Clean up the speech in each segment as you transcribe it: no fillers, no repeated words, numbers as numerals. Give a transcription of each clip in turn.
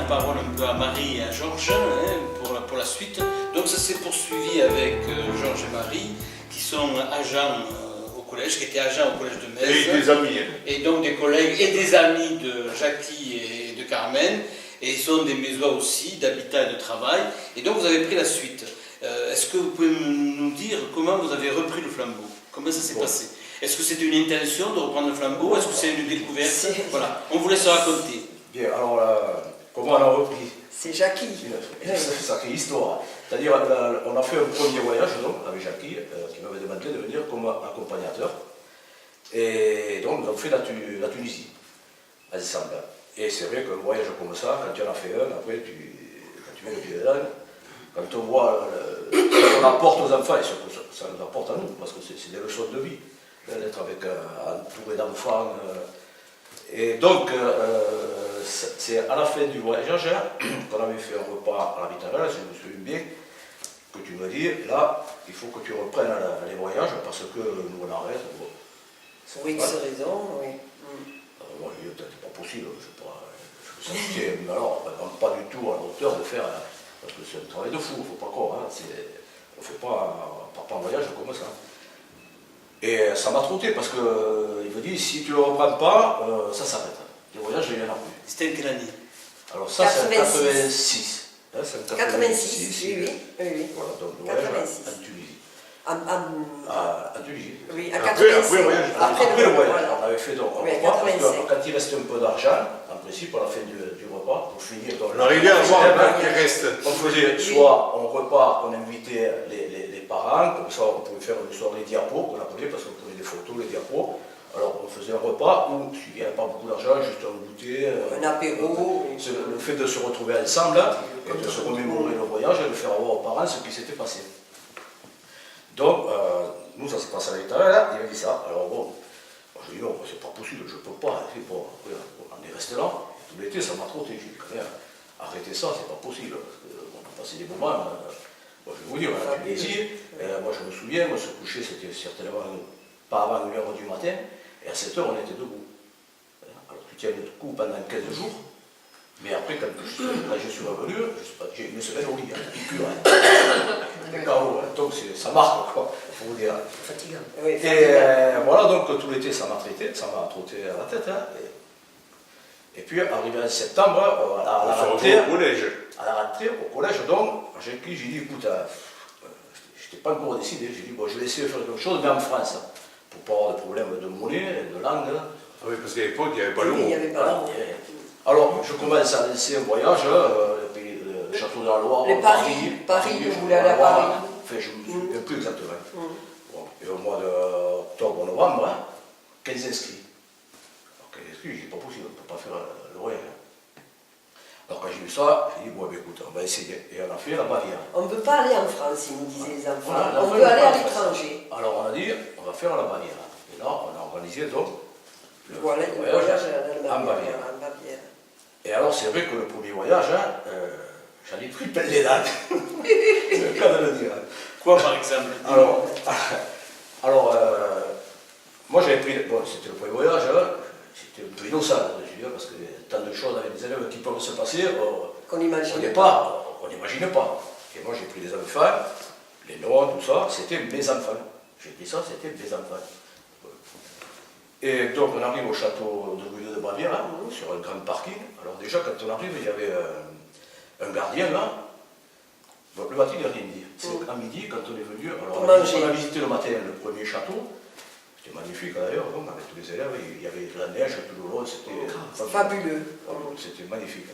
la parole un peu à Marie et à Georges pour la suite. Donc ça s'est poursuivi avec Georges et Marie, qui sont agents au collège, qui étaient agents au collège de Metz. Et des amis. Et donc des collègues et des amis de Jackie et de Carmen. Et ils sont des Mésois aussi, d'habitat et de travail. Et donc vous avez pris la suite. Est-ce que vous pouvez nous dire comment vous avez repris le flambeau? Comment ça s'est passé? Est-ce que c'était une intention de reprendre le flambeau? Est-ce que c'est une découverte? Voilà, on vous laisse raconter. Bien, alors comment on a repris? C'est Jackie. C'est une sacrée histoire. C'est-à-dire, on a fait un premier voyage donc, avec Jackie, qui m'avait demandé de venir comme accompagnateur. Et donc, nous avons fait la Tunisie, ensemble. Et c'est vrai qu'un voyage comme ça, quand tu en as fait un, après, quand tu mets le pied dedans, quand on voit ce qu'on apporte aux enfants, et ce que ça nous apporte à nous, parce que c'est des leçons de vie, d'être entouré d'enfants. Et donc, c'est à la fin du voyage qu'on avait fait un repas à la Vitarelle, je me souviens bien, que tu me dis, là, il faut que tu reprennes les voyages, parce que nous on arrête. Pour X raisons, oui. Bon, il n'est peut-être pas possible, je sais pas, mais alors, pas du tout à la hauteur de faire, parce que c'est un travail de fou, il ne faut pas croire, on ne fait pas un voyage comme ça. Et ça m'a trotté, parce qu'il me dit, si tu ne le reprends pas, ça s'arrête. Le voyage, il n'y en a plus. C'était en quelle année? Alors ça, c'est en 86. Hein, c'est en 86, oui. Voilà, donc le voyage 86. en Tunisie. En Tunisie. Oui, à Après 86. le voyage. Après le voyage, voilà. on avait fait donc un Oui, repas, parce 85. que quand il restait un peu d'argent, en principe, à la fin du repas, pour finir. Donc, On arrivait à voir un peu qui reste. on faisait soit un repas, on invitait les parents, comme ça on pouvait faire une soirée diapo, qu'on appelait, parce qu'on prenait des photos, les diapos. Alors on faisait un repas où il n'y avait pas beaucoup d'argent, juste un goûter. Un apéro. Le fait de se retrouver ensemble, et de se remémorer le voyage, et de faire voir aux parents ce qui s'était passé. Donc, nous, ça s'est passé à l'État, il m'a dit ça. Alors bon, moi, je dis non, c'est pas possible, je peux pas. Et bon, on est resté là, tout l'été, ça m'a trotté. J'ai dit, quand même, arrêtez ça, c'est pas possible. Parce qu'on peut passer des moments. Moi, je vais vous dire, on a Tunisie, moi je me souviens, moi, se coucher, c'était certainement pas avant 1h du matin, et à 7h, on était debout. Alors tu tiens le coup pendant 15 jours, mais après, quand je suis revenu, j'ai une semaine au lit, piqûre. Des carreaux, donc ça marque, quoi, il faut vous dire. Fatigant. Et voilà, donc tout l'été, ça m'a traité, ça m'a trotté à la tête. Hein, et puis, arrivé en septembre, à la rentrée, au collège, donc, j'ai dit, écoute, je n'étais pas encore décidé, j'ai dit, bon, je vais essayer de faire quelque chose, mais en France, pour pas avoir de problème de monnaie, de langue. Ah oui, parce qu'à l'époque, il n'y avait pas Oui, l'euro. il n'y avait pas l'euro. Alors, je commence à lancer un voyage, le château de la Loire, Paris, vous voulez aller à Paris. Enfin, je ne me souviens plus exactement. Bon, et au mois d'octobre-novembre, 15 inscrits. Alors, 15 inscrits, je dis, pas possible, on ne peut pas faire le voyage. Alors, quand j'ai vu ça, j'ai dit, bon, écoute, on va essayer. Et on a fait la Bavière. On ne peut pas aller en France, ils nous disaient les enfants. Voilà, on peut aller à l'étranger. Alors, on a dit, on va faire la Bavière. Et là, on a organisé donc le Voilà, le voyage en Bavière. Et alors, c'est vrai que le premier voyage, j'en ai pris plein les dents. C'est le cas de le dire. Quoi par exemple? Alors, moi j'avais pris, bon, c'était le premier voyage, j'étais un peu innocent, je veux dire, parce que tant de choses avec des élèves qui peuvent se passer, Qu'on on n'imagine n'imagine pas. Et moi j'ai pris des enfants, les noms, tout ça, c'était mes enfants. J'ai dit ça, c'était mes enfants. Et donc on arrive au château de Louis de Bavière, hein, sur un grand parking. Alors déjà quand on arrive, il y avait un gardien là. Bon, le matin il n'a rien dit. C'est à midi quand on est venu. Alors on a visité le matin le premier château. C'était magnifique d'ailleurs, avec tous les élèves, il y avait de la neige tout le long, c'était fabuleux. C'était magnifique.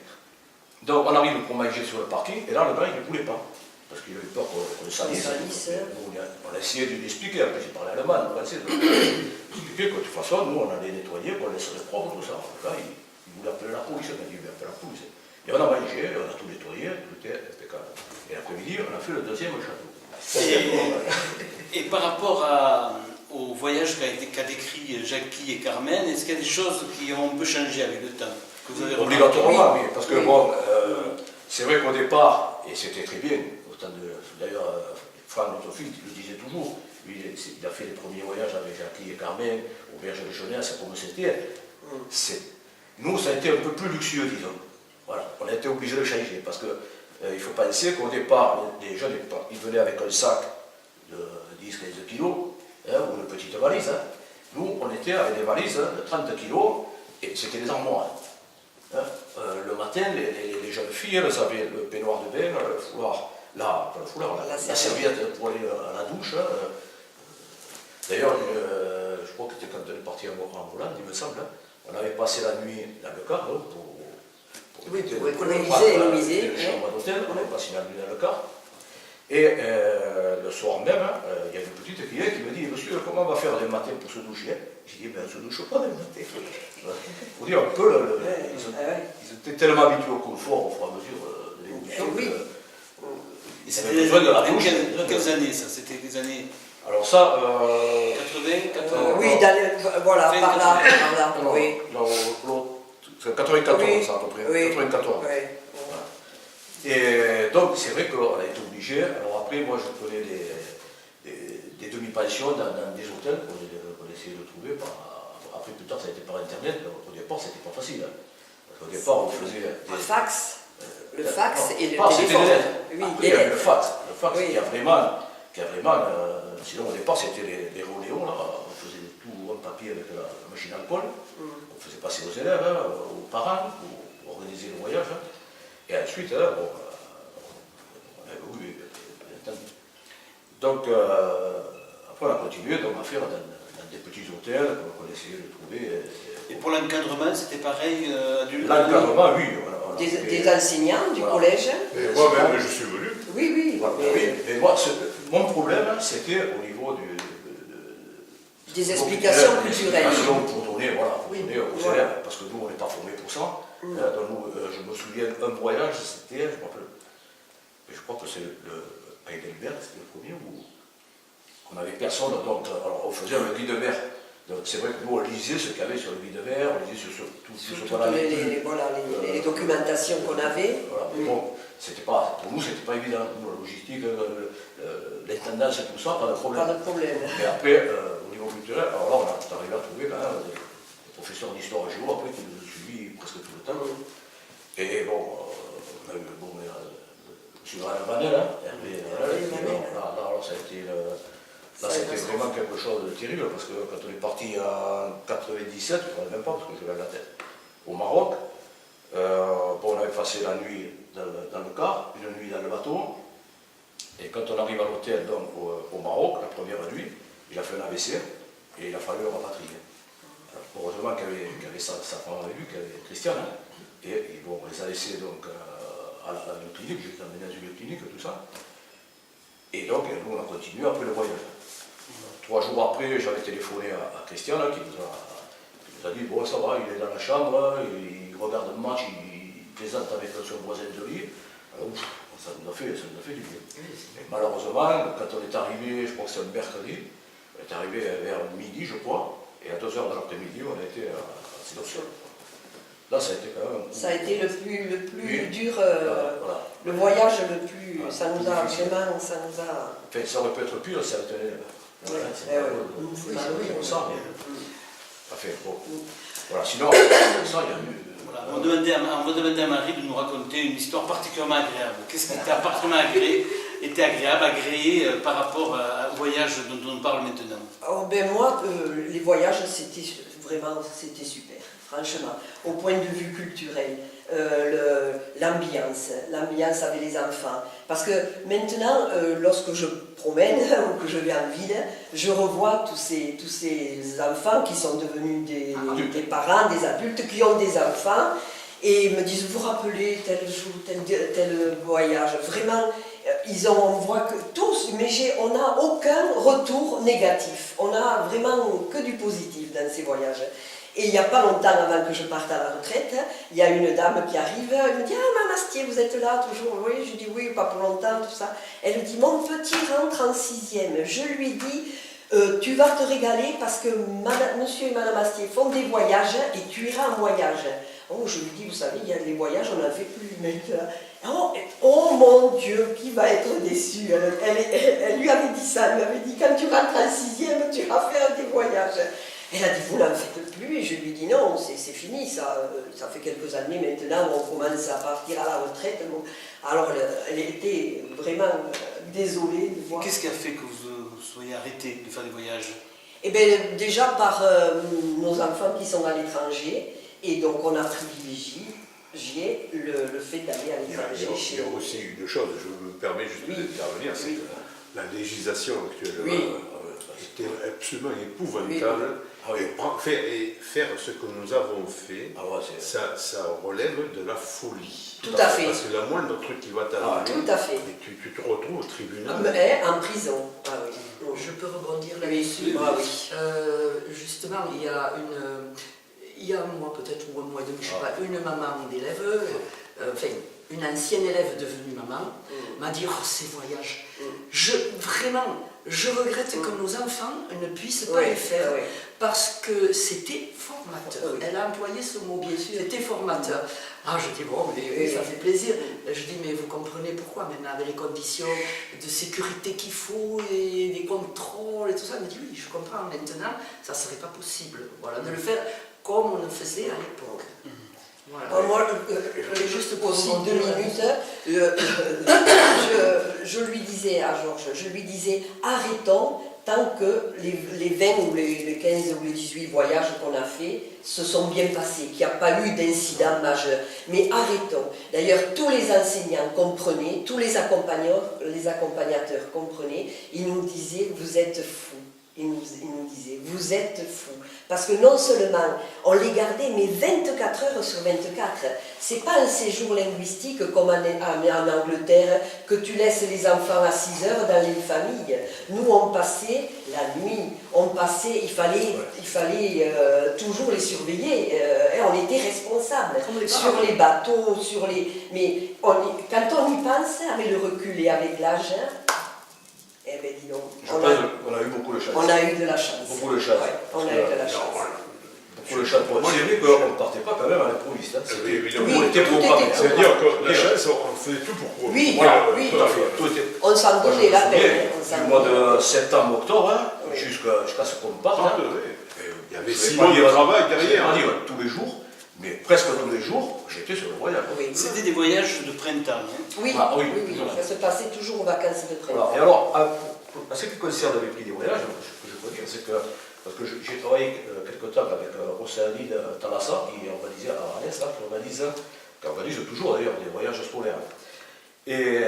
Donc on arrive pour manger sur le parking, et là le gars il ne voulait pas. Parce qu'il avait peur qu'on le salisse. On a essayé de lui expliquer, après j'ai parlé allemand, français, de lui expliquer que de toute façon, nous on allait nettoyer, qu'on laisserait propre, tout ça. Là, il voulait appeler la police, on a dit, il appeler la police. Et on a mangé, on a tout nettoyé, tout était impeccable. Et l'après-midi, on a fait le deuxième château. Et par rapport au voyage qu'a décrit Jackie et Carmen, est-ce qu'il y a des choses qui ont un peu changé avec le temps que vous avez obligatoirement, oui, parce que bon, c'est vrai qu'au départ, et c'était très bien, d'ailleurs, Franck, notre fils, il le disait toujours, lui, il a fait les premiers voyages avec Jackie et Carmen, au Berger de Jeunesse, comme c'était. Nous, ça a été un peu plus luxueux, disons. Voilà, on a été obligé de changer parce que il faut penser qu'au départ, les jeunes, ils venaient avec un sac de 10-15 kilos, hein, ou une petite valise. Hein. Nous, on était avec des valises de 30 kilos et c'était des armoires. Hein. Le matin, les jeunes filles, elles avaient le peignoir de bain, le foulard, la serviette pour aller à la douche. Hein. D'ailleurs, je crois que c'était quand on est parti en Hollande, il me semble, hein, on avait passé la nuit dans le car hein, pour économiser, une chambre d'hôtel, on avait passé la nuit dans le car. Et le soir même, il y a une petite qui me dit, monsieur, comment on va faire le matin pour se doucher? J'ai dit, ben, on ne se douche pas le matin. Il faut dire un peu, ils étaient tellement habitués au confort au fur et à mesure de l'évolution. C'était besoin de la douche. Dans quelles années ça? C'était des années. Alors ça, 80, 80. oui, voilà, par là, oui. C'est 94, oui. ça à peu près. Oui. 94. Oui. Voilà. Et donc, c'est vrai qu'on a été obligé. Alors après, moi, je prenais des demi-pensions dans des hôtels qu'on essayait de trouver. Après, plus tard, ça a été par Internet. Au départ, c'était pas facile. Hein. Parce qu'au départ, on faisait Le fax. Le fax et le c'était téléphone. des lettres. Oui, Après, des il y avait lettres. le fax. Le fax Oui. qui a vraiment sinon, au départ, c'était les roléos. Là. On faisait tout en papier avec la machine à alcool. On faisait passer aux élèves, hein, aux parents, pour organiser le voyage. Hein. Et ensuite, hein, bon, oui, bien entendu. Donc, après, on a continué donc, à faire dans des petits hôtels qu'on essayait de trouver. Et pour l'encadrement, c'était pareil adulte? L'encadrement, oui. Des enseignants du collège. Et moi-même, je suis venu. Oui, oui. Voilà, oui. Mais moi, mon problème, c'était au niveau des explications culturelles. Des explications pour donner, pour donner aux Voilà. élèves, parce que nous, on n'est pas formés pour ça. Donc, nous, je me souviens, un voyage, c'était, je me rappelle, je crois que c'est à Heidelberg, c'était le premier, où on n'avait personne, donc alors, on faisait un guide vert. Donc c'est vrai que nous, on lisait ce qu'il y avait sur le guide vert, on lisait sur tout ce qu'on avait. Les documentations qu'on avait. Voilà, mais bon, pour nous, c'était pas évident. Nous, la logistique, l'intendance et tout ça, pas de problème. Pas de problème. Mais après, au niveau culturel, alors là, on est arrivé à trouver quand même des professeurs d'histoire et géo, après, qui nous ont suivis presque tout le temps. Et bon, on a eu M. Vanel, hein, Hervé Vanel, alors ça a été... Là, c'était vraiment quelque chose de terrible, parce que quand on est parti en 97, je ne savais même pas, parce que je l'ai à la tête, au Maroc, on avait passé la nuit dans le car, une nuit dans le bateau, et quand on arrive à l'hôtel donc au Maroc, la première nuit, il a fait un AVC, et il a fallu le rapatrier. Alors, heureusement qu'il y avait sa femme avec lui, qu'il y avait Christiane, hein, et bon, on les a laissés donc, à la clinique, j'étais emmené dans une clinique, tout ça, et donc nous on a continué après le voyage. 3 jours après, j'avais téléphoné à Christian qui nous a dit bon, ça va, il est dans la chambre, il regarde le match, il plaisante avec son voisin de lit. Alors, ça nous a fait du bien. Et malheureusement, quand on est arrivé, je crois que c'est un mercredi, on est arrivé vers midi, je crois, et à 2h de l'après-midi, on a été à Sédorciol. Là, ça a été quand même. Ça a été le plus dur, voilà. le voyage le plus. Voilà, ça nous a vraiment. Ça nous a. Enfin, ça aurait pu être pire, ça a été. Ouais, c'est ouais, malheureux, ouais. on sent, mais. Enfin, bon. Voilà, sinon, ça, il y a eu. Voilà, on va demander à Marie de nous raconter une histoire particulièrement agréable. Qu'est-ce qui était particulièrement agréable, agréé par rapport au voyage dont on parle maintenant? Oh, ben moi, les voyages, c'était super, franchement, au point de vue culturel. L'ambiance avec les enfants. Parce que maintenant, lorsque je promène ou que je vais en ville, je revois tous ces enfants qui sont devenus des parents, des adultes, qui ont des enfants, et me disent, vous vous rappelez tel jour, tel voyage. Vraiment, on voit que tous, mais on n'a aucun retour négatif. On n'a vraiment que du positif dans ces voyages. Et il n'y a pas longtemps avant que je parte à la retraite, il y a une dame qui arrive, elle me dit « Ah, Mme Astier, vous êtes là toujours ?» Oui, je dis « Oui, pas pour longtemps, tout ça. » Elle me dit « Mon petit rentre en 6e. » Je lui dis « Tu vas te régaler parce que monsieur et Mme Astier font des voyages et tu iras en voyage. » Oh, je lui dis « Vous savez, il y a des voyages, on n'en fait plus maintenant. » Oh mon Dieu, qui va être déçu. Elle lui avait dit ça, elle lui avait dit « Quand tu rentres en 6e, tu vas faire des voyages. » Elle a dit, vous n'en faites plus, et je lui ai dit non, c'est fini, ça fait quelques années maintenant où on commence à partir à la retraite. Bon. Alors elle était vraiment désolée de voir. Qu'est-ce qui a fait que vous soyez arrêté de faire des voyages? Eh bien, déjà par nos enfants qui sont à l'étranger, et donc on a privilégié le fait d'aller à Il y a l'étranger chez nous. aussi une chose, je me permets juste d'intervenir, c'est que la législation actuellement était absolument épouvantable. Et faire ce que nous avons fait, ça relève de la folie. Tout à fait. Parce que la moindre truc qui va t'arriver, Tout à fait. tu te retrouves au tribunal. En prison. Ah oui. Je peux rebondir là-dessus. Ah oui. Justement, il y a un mois peut-être, ou un mois et demi, je ne sais pas, une maman d'élève, enfin, une ancienne élève devenue maman, m'a dit, oh, ces voyages, vraiment, je regrette que nos enfants ne puissent pas les faire, parce que c'était formateur. Elle a employé ce mot, bien sûr, c'était formateur. Ah, je dis, bon, mais ça fait plaisir. Je dis, mais vous comprenez pourquoi, maintenant, avec les conditions de sécurité qu'il faut, et les contrôles et tout ça. Elle me dit, oui, je comprends, maintenant, ça ne serait pas possible, voilà, de le faire comme on le faisait à l'époque. Voilà. Moi, juste pour aussi 2 minutes, je lui disais à Georges, arrêtons tant que les 20 ou les 15 ou les 18 voyages qu'on a fait se sont bien passés, qu'il n'y a pas eu d'incident majeur. Mais arrêtons. D'ailleurs, tous les enseignants comprenaient, tous les accompagnateurs comprenaient, ils nous disaient, vous êtes fous. Ils nous disaient, vous êtes fous. Parce que non seulement on les gardait, mais 24 heures sur 24. C'est pas un séjour linguistique comme en Angleterre, que tu laisses les enfants à 6 heures dans les familles. Nous, on passait la nuit, il fallait toujours les surveiller. On était responsables sur les bateaux, mais quand on y pense, avec le recul et avec l'âge, eh bien, dis donc, On a eu beaucoup de chance. On a eu de la chance. Beaucoup de chance. On a eu de la chance. Beaucoup de chance. C'est vrai qu'on ne partait pas quand même à l'improviste. Hein. Évidemment, On était programmés. c'est-à-dire que la chance, on faisait tout pour Oui, Voilà, oui. tout à fait. Tout était... On s'en donnait la peine. Du mois de septembre, octobre, jusqu'à ce qu'on parte. Ah, il y avait 6 mois de travail derrière. On dit tous les jours, mais presque tous les jours, j'étais sur le voyage. Oui. C'était des voyages de printemps. Oui, Ah, oui, oui. voilà. Ça se passait toujours aux vacances de printemps. Voilà. Et alors, en ce qui concerne les prix des voyages, ce que je peux dire, c'est que, parce que j'ai travaillé quelque temps avec Océanie Thalassa, qui organisait à Arles, qui organise toujours d'ailleurs des voyages scolaires. Et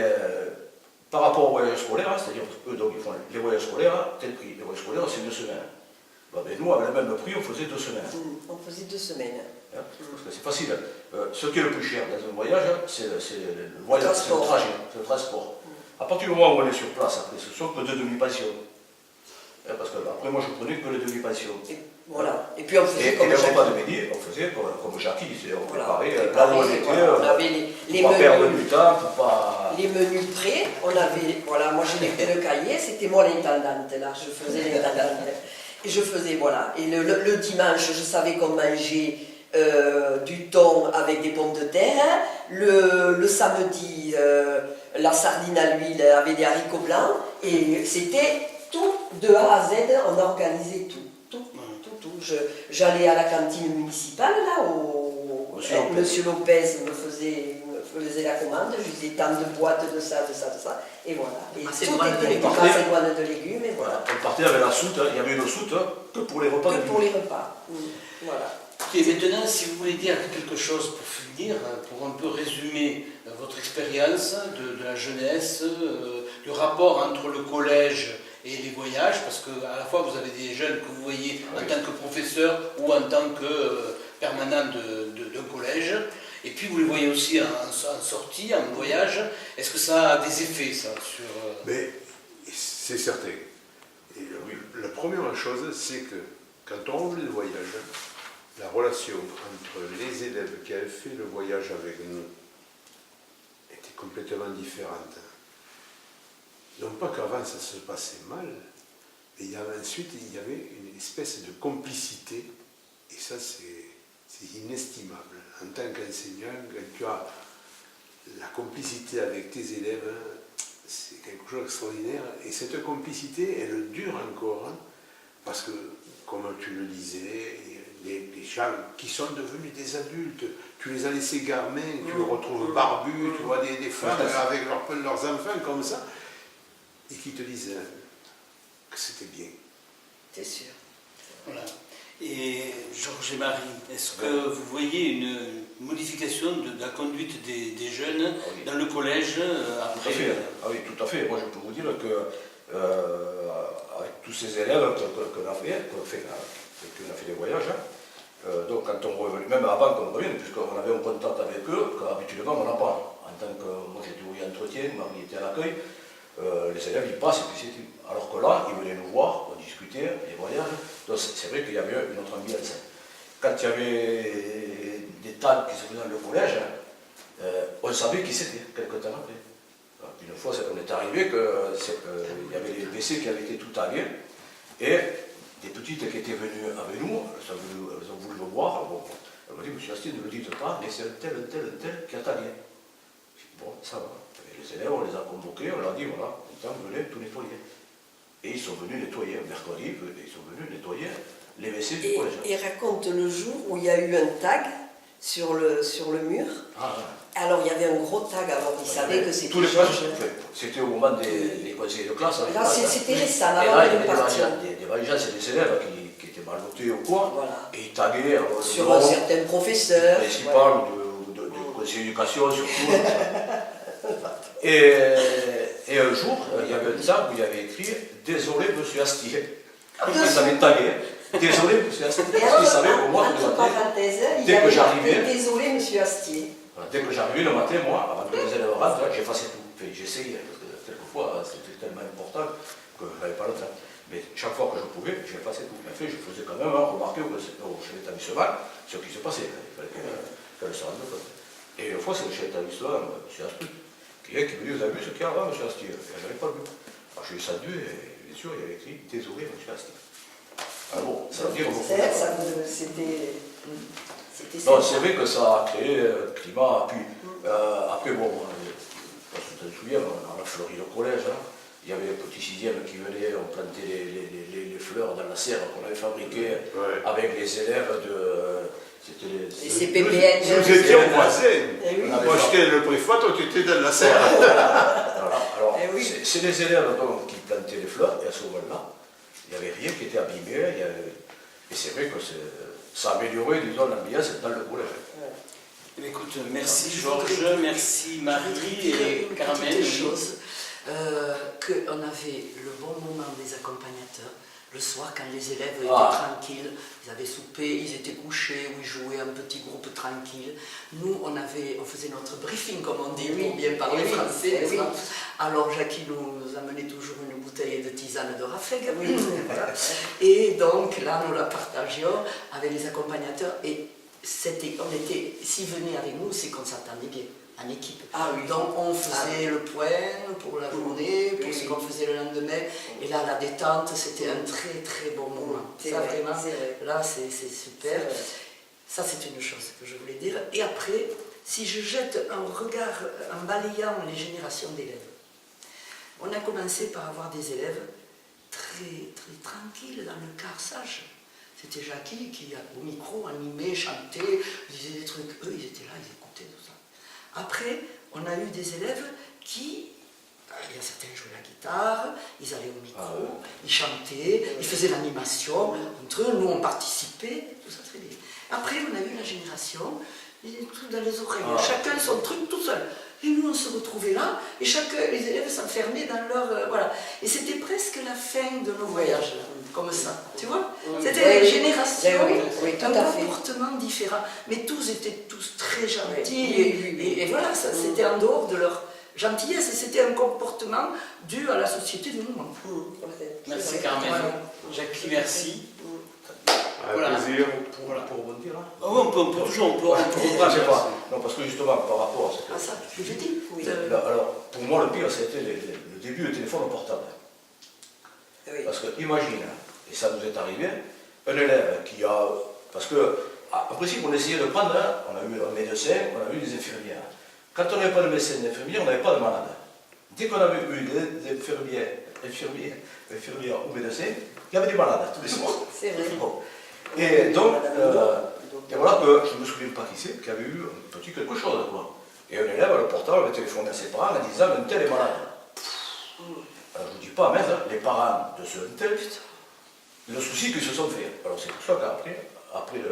par rapport aux voyages scolaires, c'est-à-dire eux donc ils font les voyages scolaires, tel prix. Les voyages scolaires, c'est 2 semaines. Ben, nous, avec le même prix, on faisait 2 semaines. On faisait 2 semaines. Hein, parce que c'est facile. Ce qui est le plus cher dans un voyage, c'est le voyage, c'est le trajet, c'est le transport. À partir du moment où on est sur place, après, ce sont que 2 demi-pensions. Parce que après, moi, je prenais que les demi-pensions. Voilà. Et puis on faisait Et comme les repas Jackie. de midi, on faisait comme Jackie, on Voilà. préparait là où on était, On avait les pour pas perdre menus. du temps, pour pas... Les menus prêts, on avait, voilà, moi j'ai pris le cahier, c'était moi l'intendante, là, je faisais l'intendante. Et je faisais, voilà, et le dimanche, je savais qu'on mangeait du thon avec des pommes de terre, le samedi, la sardine à l'huile avec des haricots blancs, et c'était tout, de A à Z, on organisait tout. J'allais à la cantine municipale, là, Monsieur Lopez me faisait la commande, je disais tant de boîtes de ça, et voilà. Et tout était patrimoine de légumes, et voilà. On partait avec la soute, il y avait une soute que pour les repas de Que midi. pour les repas. Voilà. Et maintenant, si vous voulez dire quelque chose pour finir, pour un peu résumer votre expérience de la jeunesse, le rapport entre le collège et les voyages, parce qu'à la fois vous avez des jeunes que vous voyez en tant que professeur ou en tant que permanent d'un collège, et puis vous les voyez aussi en sortie, en voyage. Est-ce que ça a des effets, ça, sur... Mais c'est certain. Et la première chose, c'est que quand on revenait de voyage, la relation entre les élèves qui avaient fait le voyage avec nous était complètement différente. Non pas qu'avant ça se passait mal, mais ensuite il y avait une espèce de complicité, et ça c'est inestimable. En tant qu'enseignant, quand tu as la complicité avec tes élèves, c'est quelque chose d'extraordinaire, et cette complicité, elle dure encore, parce que, comme comme tu le disais, des gens qui sont devenus des adultes. Tu les as laissés gamins, tu les retrouves barbus, tu vois des femmes avec leurs enfants comme ça, et qui te disent que c'était bien. C'est sûr. Voilà. Et Georges et Marie, est-ce que vous voyez une modification de la conduite des jeunes dans le collège après Tout à fait. Ah oui, tout à fait. Moi, je peux vous dire que avec tous ces élèves qu'on a fait des voyages, donc quand on revenait, même avant qu'on revienne, puisqu'on avait un contact avec eux, qu'habituellement on n'a pas. En tant que moi j'étais au entretien, Marie était à l'accueil, les élèves ils passent et puis c'est tout. Alors que là, ils venaient nous voir, on discutait, les voyages, donc c'est vrai qu'il y avait une autre ambiance. Quand il y avait des tags qui se faisaient dans le collège, on savait qui c'était, quelques temps après. Une fois, on est arrivé qu'il y avait les WC qui avaient été tout tagués, et des petites qui étaient venues avec nous, elles ont voulu le voir, bon, elles m'ont dit, monsieur Astier, ne le dites pas, mais c'est un tel qui a tagué. J'ai dit, bon, ça va. Et les élèves, on les a convoqués, on leur a dit, voilà, maintenant, venez tout nettoyer. Et ils sont venus nettoyer, mercredi, ils sont venus nettoyer les WC du collège. Et raconte le jour où il y a eu un tag sur le mur. Ah, Alors il y avait un gros tag, alors ils savaient que c'était tous les Georges. c'était au moment des conseils de classe. Là c'était récent, Et avant là, il y de avait partir. des valigeants, c'est des élèves qui étaient mal notés au coin, Voilà. et ils taguaient Sur un certain professeur. principal Voilà. ou de conseil d'éducation surtout. Et un jour, il y avait un tag où il y avait écrit « Désolé, monsieur Astier ». Ils avaient tagué « Désolé, monsieur Astier ». Et Parce alors, qu'ils savaient qu'au mois entre parenthèses, il y dès que avait j'arrivais- marqué, désolé monsieur Astier. Voilà, dès que j'arrivais le matin, moi, avant que les élèves rentrent, j'effaçais tout. Enfin, j'essayais, parce que quelquefois, c'était tellement important que je n'avais pas le temps. Mais chaque fois que je pouvais, j'effaçais tout. En fait, je faisais quand même remarquer au chef d'établissement ce qui se passait. Il fallait qu'elle se rende compte. Et une fois, c'est le chef d'établissement, M. Astuc, qui me dit, vous avez vu ce qu'il y a là, M. Astier? Et je n'avais pas vu. Alors je l'ai descendu et bien sûr, il y avait écrit, désolé, M. Astier. Ah bon, ça veut dire C'était. non, c'est vrai que ça a créé un climat. Puis, après, bon, parce que tu te souviens, on a fleuri le collège, hein. Il y avait un petit sixième qui venait, on plantait les fleurs dans la serre qu'on avait fabriquée avec les élèves de. C'était Et c'est PPN. Nous étions voisins. Eh oui. Moi j'étais le préfet, toi tu étais dans la serre. Voilà. Alors, Eh oui. c'est les élèves donc, qui plantaient les fleurs, et à ce moment-là, il n'y avait rien qui était abîmé. Et c'est vrai que ça a amélioré, disons, l'ambiance dans le collège. Écoute, merci Georges, merci Marie et une Carmen. petite chose, qu'on avait le bon moment des accompagnateurs. Le soir, quand les élèves étaient tranquilles, ils avaient soupé, ils étaient couchés, ou ils jouaient un petit groupe tranquille. Nous, on faisait notre briefing, comme on dit, pour bien parler français. Oui. Alors, Jackie nous amenait toujours une bouteille de tisane de Rafeg. Voilà. Et donc, là, nous la partagions avec les accompagnateurs. Et s'ils venaient avec nous, c'est qu'on s'entendait bien, en équipe. Ah oui. Donc on faisait le point pour la journée, pour ce qu'on faisait le lendemain. Et là, la détente, c'était un très très bon moment. C'est Ça, vrai, vraiment, c'est vrai. là, c'est super. Ça, c'est une chose que je voulais dire. Et après, si je jette un regard en balayant les générations d'élèves, on a commencé par avoir des élèves très très tranquilles dans le quart sage. C'était Jackie qui, au micro, animait, chantait, disait des trucs. Eux, ils étaient là, ils écoutaient tout ça. Après, on a eu des élèves qui, il y a certains jouaient la guitare, ils allaient au micro, ils chantaient, ils faisaient l'animation entre eux, nous on participait, tout ça très bien. Après, on a eu la génération, tout dans les oreilles, chacun son truc tout seul. Et nous on se retrouvait là, et chacun, les élèves s'enfermaient dans leur. Voilà. Et c'était presque la fin de nos voyages, là, comme ça, tu vois? C'était les générations, un comportement différent. Mais tous étaient très gentils, et voilà, ça, c'était en dehors de leur gentillesse, et c'était un comportement dû à la société du moment. Merci Carmen. Jackie, merci. Avec plaisir. Pour rebondir là. On peut toujours, on peut reprendre. Je sais pas. Non, parce que justement, par rapport à ce que. Ah, ça, je dis. Oui. Alors, pour moi, le pire, c'était le début du téléphone portable. Oui. Parce que, imagine, et ça nous est arrivé, un élève qui a. Parce que, en principe, on essayait de prendre, on a eu un médecin, on a eu des infirmières. Quand on n'avait pas de médecin d'infirmière, on n'avait pas de malade. Dès qu'on avait eu des infirmières ou médecins, il y avait des malades tous les soirs. C'est vrai. Bon. Et donc, Donc, et voilà que je ne me souviens pas qui c'est, qui avait eu un petit quelque chose, quoi. Et un élève, le portable, avait téléphoné à ses parents en disant un tel est malade. Alors je ne vous dis pas, mais les parents de ce un tel, le souci qu'ils se sont fait. Alors c'est pour ça qu'après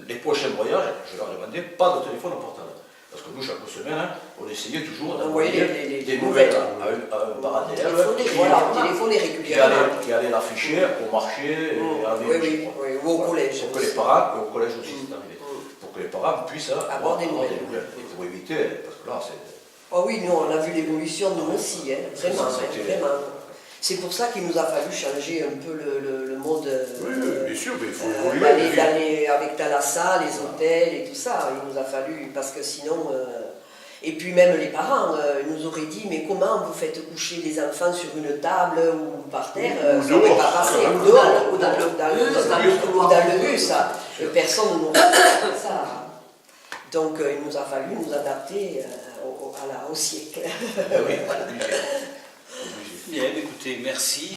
les prochains voyages, je leur demandais pas de téléphone portable. Parce que nous, chaque semaine, on essayait toujours d'envoyer des nouvelles à un parent d'élève téléphoner régulièrement. qui allait l'afficher au marché et à Oui, ou au collège. pour que les parents, et au collège aussi c'est arrivé, pour que les parents puissent avoir des nouvelles. Et pour éviter, parce que là c'est... Oh oui, nous on a vu l'évolution nous aussi, hein, vraiment, C'était- vraiment. C'est pour ça qu'il nous a fallu changer un peu le mode Oui, bien sûr, mais il faut évoluer. d'aller avec Thalassa, les hôtels et tout ça. Il nous a fallu, parce que sinon... et puis même les parents nous auraient dit, mais comment vous faites coucher les enfants sur une table ou par terre, Ou ça n'aurait dehors. pas passé, Ou ou dehors, ou dans le couloir. dans le bus, ça. Et personne ne nous aurait fait ça. Donc il nous a fallu nous adapter au siècle. Oui, obligé. Bien, écoutez, merci.